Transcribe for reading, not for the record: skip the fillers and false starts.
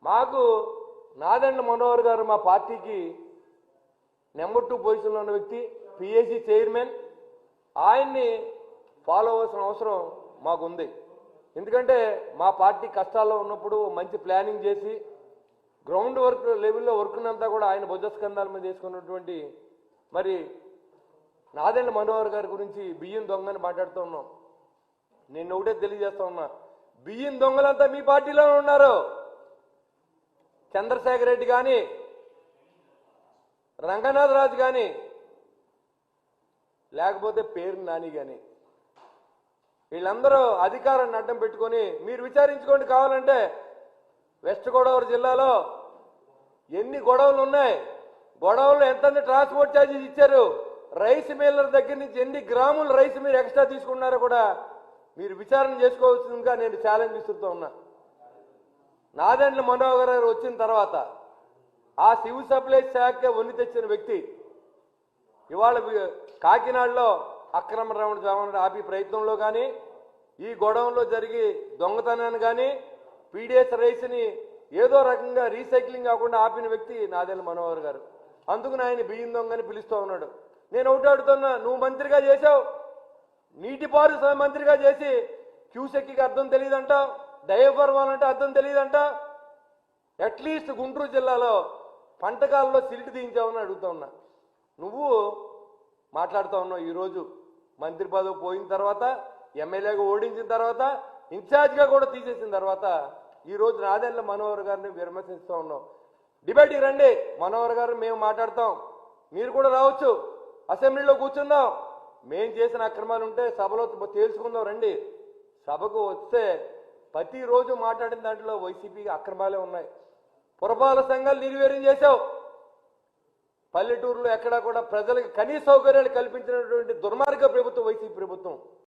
మాకు నాదెండ్ల మనోహర్ గారు మా పార్టీకి నెంబర్ 2 పొజిషన్లో ఉన్న వ్యక్తి, పిఏసీ చైర్మన్. ఆయన్ని ఫాలో అవ్వాల్సిన అవసరం మాకుంది. ఎందుకంటే మా పార్టీ కష్టాల్లో ఉన్నప్పుడు మంచి ప్లానింగ్ చేసి గ్రౌండ్ వర్క్ లెవెల్లో వర్క్నంతా కూడా ఆయన భుజస్కంధాల మీద వేసుకున్నటువంటి మరి నాదెండ్ల మనోహర్ గారి గురించి బియ్యం దొంగని మాట్లాడుతూ ఉన్నాం. నేను ఒకటే తెలియజేస్తా ఉన్నా, బియ్యం దొంగలంతా మీ పార్టీలో ఉన్నారు. చంద్రశేఖర్ రెడ్డి కానీ, రంగనాథ్ రాజు కానీ, లేకపోతే పేరు నాని కానీ, వీళ్ళందరూ అధికారాన్ని అడ్డం పెట్టుకొని మీరు విచారించుకోండి. కావాలంటే వెస్ట్ గోదావరి జిల్లాలో ఎన్ని గొడవలు ఉన్నాయి, గొడవలు ఎంత ట్రాన్స్పోర్ట్ ఛార్జెస్ ఇచ్చారు, రైస్ మిల్లర్ దగ్గర నుంచి ఎన్ని గ్రాముల రైస్ మీరు ఎక్స్ట్రా తీసుకున్నారో కూడా మీరు విచారణ చేసుకోవాల్సిందిగా నేను ఛాలెంజ్ ఇస్తూ ఉన్నా. నాదెండ్ల మనోహర్ గారు వచ్చిన తర్వాత ఆ సివిల్ సప్లై శాఖ వన్ని తెచ్చిన వ్యక్తి ఇవాళ కాకినాడలో అక్రమ రవాణా ఆపి ప్రయత్నంలో కానీ, ఈ గొడవలో జరిగి దొంగతనాన్ని కానీ, పీడిఎస్ రైస్ని ఏదో రకంగా రీసైక్లింగ్ కాకుండా ఆపిన వ్యక్తి నాదెండ్ల మనోహర్ గారు. అందుకని ఆయన బియ్యం దొంగని పిలుస్తూ ఉన్నాడు. నేను ఒకటి అడుగుతున్నా, నువ్వు మంత్రిగా చేశావు, నీటిపారుదల మంత్రిగా చేసి క్యూసెక్కి అర్థం తెలియదంట, డైఫర్వాల్ అంటే అర్థం తెలియదంట. అట్లీస్ట్ గుంటూరు జిల్లాలో పంటకాలలో సిల్ట్ తీయించావని అడుగుతా ఉన్నా. నువ్వు మాట్లాడుతూ ఉన్నావు. ఈరోజు మంత్రి పదవి పోయిన తర్వాత, ఎమ్మెల్యేగా ఓడించిన తర్వాత, ఇన్ఛార్జ్గా కూడా తీసేసిన తర్వాత ఈరోజు నాదెండ్ల మనోహర్ గారిని విమర్శిస్తూ ఉన్నావు. డిబేట్కి రండి, మనోహర్ గారు మేము మాట్లాడతాం, మీరు కూడా రావచ్చు, అసెంబ్లీలో కూర్చుందాం, మేం చేసిన అక్రమాలు ఉంటే సభలో తేల్చుకుందాం రండి. సభకు వస్తే ప్రతిరోజు మాట్లాడిన దాంట్లో వైసీపీకి అక్రమాలే ఉన్నాయి. పురపాలక సంఘాలు నిర్వీర్యం చేశావు. పల్లెటూరులో ఎక్కడా కూడా ప్రజలకు కనీస సౌకర్యాలు కల్పించినటువంటి దుర్మార్గ ప్రభుత్వం వైసీపీ ప్రభుత్వం.